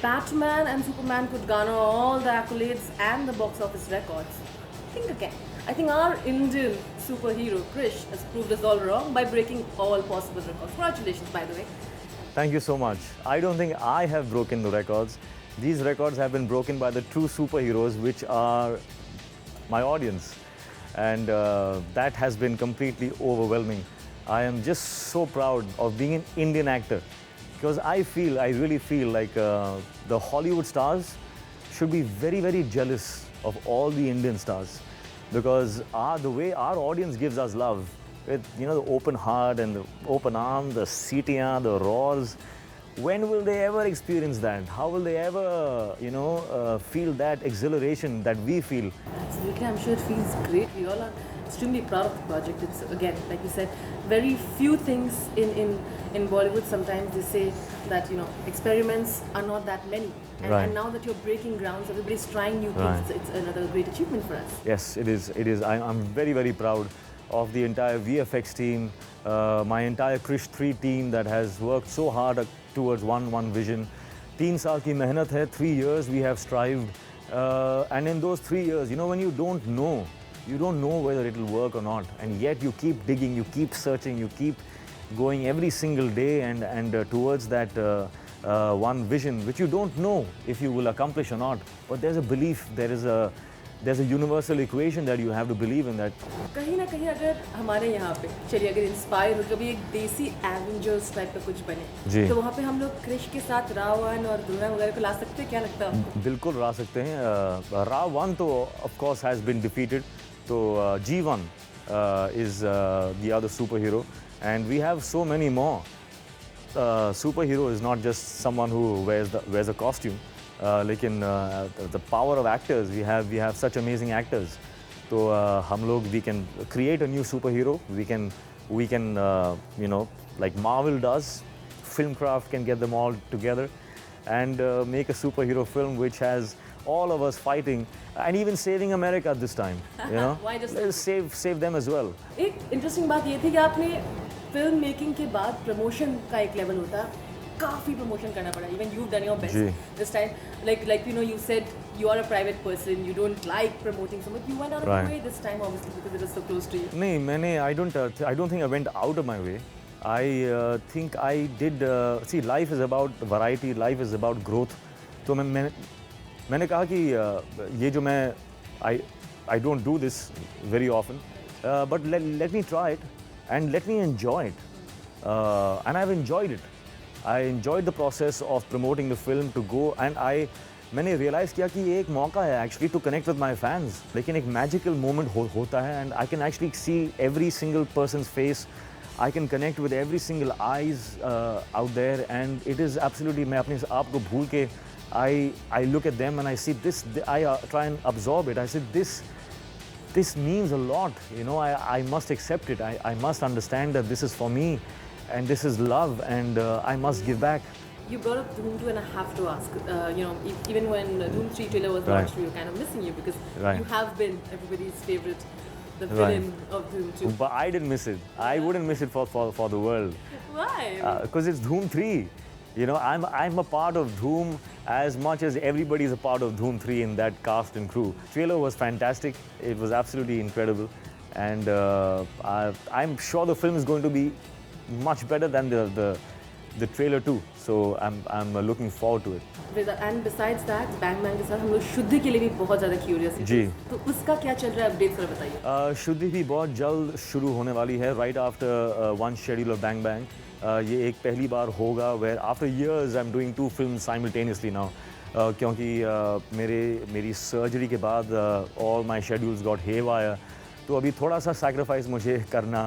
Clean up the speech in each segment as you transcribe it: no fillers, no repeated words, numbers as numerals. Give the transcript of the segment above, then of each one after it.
Batman and Superman could garner all the accolades and the box office records. Think again. I think our Indian superhero Krish has proved us all wrong by breaking all possible records. Congratulations, by the way. Thank you so much. I don't think I have broken the records. These records have been broken by the true superheroes, which are my audience. And that has been completely overwhelming. I am just so proud of being an Indian actor because I really feel like the Hollywood stars should be very, very jealous of all the Indian stars because the way our audience gives us love with the open heart and the open arm, the sitiyan, the roars. When will they ever experience that? How will they ever, feel that exhilaration that we feel? Absolutely, I'm sure it feels great. We all are extremely proud of the project. It's, again, like you said, very few things in Bollywood. Sometimes they say that, experiments are not that many. And now that you're breaking grounds, everybody's trying new things. It's another great achievement for us. Yes, it is. It is. I'm very, very proud of the entire VFX team, my entire Krish 3 team that has worked so hard towards one vision. 3 साल की मेहनत है, 3 years we have strived, and in those 3 years, when you don't know whether it will work or not, and yet you keep digging, you keep searching, you keep going every single day and towards that one vision, which you don't know if you will accomplish or not. But there's a belief, there's a universal equation that you have to believe in that. कहीं ना कहीं अगर हमारे यहाँ पे चलिए अगर inspire हो कभी एक देसी एवेंजर्स टाइप का कुछ बने तो वहाँ पे हम लोग क्रिश के साथ रावण और दुर्गा वगैरह को ला सकते हैं, क्या लगता है आपको? बिल्कुल ला सकते हैं. रावण तो of course has been defeated. तो G1 is the other superhero and we have so many more. Superhero is not just someone who wears a costume. लेकिन the power of actors, we have such amazing actors. तो हम लोग we can create a new superhero. We can like Marvel does. Filmcraft can get them all together and make a superhero film which has all of us fighting and even saving America this time. Why just let's save them as well. एक interesting बात ये थी कि आपने film making के बाद promotion का एक लेवल होता है, काफी प्रमोशन करना पड़ा. Even you've done your best this time. Like you said you are a private person, you don't like promoting so much. You went out of your way this time, obviously, because it was so close to you. नहीं, I don't think I went out of my way. I think I did. See, life is about variety. Life is about growth. तो मैंने कहा कि ये जो मैं I don't do this very often, but let me try it and let me enjoy it, and I've enjoyed it. I enjoyed the process of promoting the film to go and मैंने realize किया कि ये एक मौका है actually to connect with my fans. लेकिन एक magical moment होता है and I can actually see every single person's face. I can connect with every single eyes out there and it is absolutely मैं अपने आप को भूल के I look at them and I see this. I try and absorb it. I say this means a lot. I must accept it. I must understand that this is for me. And this is love, and I must give back. You brought up Dhoom 2 and I have to ask, even when Dhoom 3 trailer was launched, we were kind of missing you because you have been everybody's favorite, the villain of Dhoom 2. But I didn't miss it. I wouldn't miss it for the world. Why? Because it's Dhoom 3. I'm a part of Dhoom as much as everybody's a part of Dhoom 3 in that cast and crew. Trailer was fantastic. It was absolutely incredible. And I'm sure the film is going to be much better than the trailer too. So I'm looking forward to it. And besides that, Bang Bang के साथ हम लोग शुद्धि के लिए भी बहुत ज़्यादा curious हैं. जी. तो उसका क्या चल रहा है, अपडेट्स जरा बताइए. शुद्धि भी बहुत जल्द शुरू होने वाली है. Right after one schedule of Bang Bang. ये एक पहली बार होगा where after years I'm doing 2 films simultaneously now. क्योंकि मेरी सर्जरी के बाद all my schedules got haywire. तो अभी थोड़ा सा sacrifice मुझे करना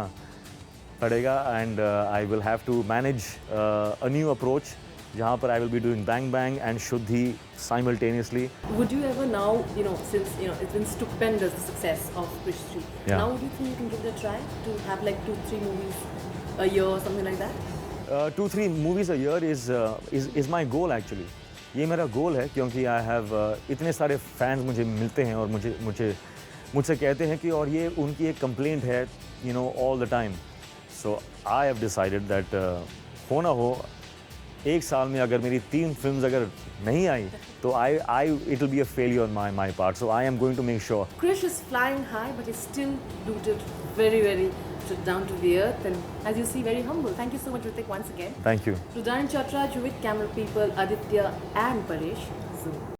पड़ेगा and I will have to manage a new approach जहाँ पर I will be doing Bang Bang and Shuddhi simultaneously. Would you ever now, since it's been stupendous the success of Krish 3, now would you think you can give it a try to have like 2-3 movies a year or something like that? 2-3 movies a year is my goal actually. ये मेरा goal है क्योंकि I have इतने सारे fans मुझे मिलते हैं और मुझसे कहते हैं कि और ये उनकी एक complaint है all the time. So I have decided that हो ना हो एक साल में अगर मेरी 3 फिल्म्स अगर नहीं आई तो I it will be a failure on my part, so I am going to make sure. Krish is flying high, but is still rooted very, very down to the earth, and as you see, very humble. Thank you so much, Hrithik, once again. Thank you. To Darren Chatra, with camera people Aditya and Paresh. Zoom.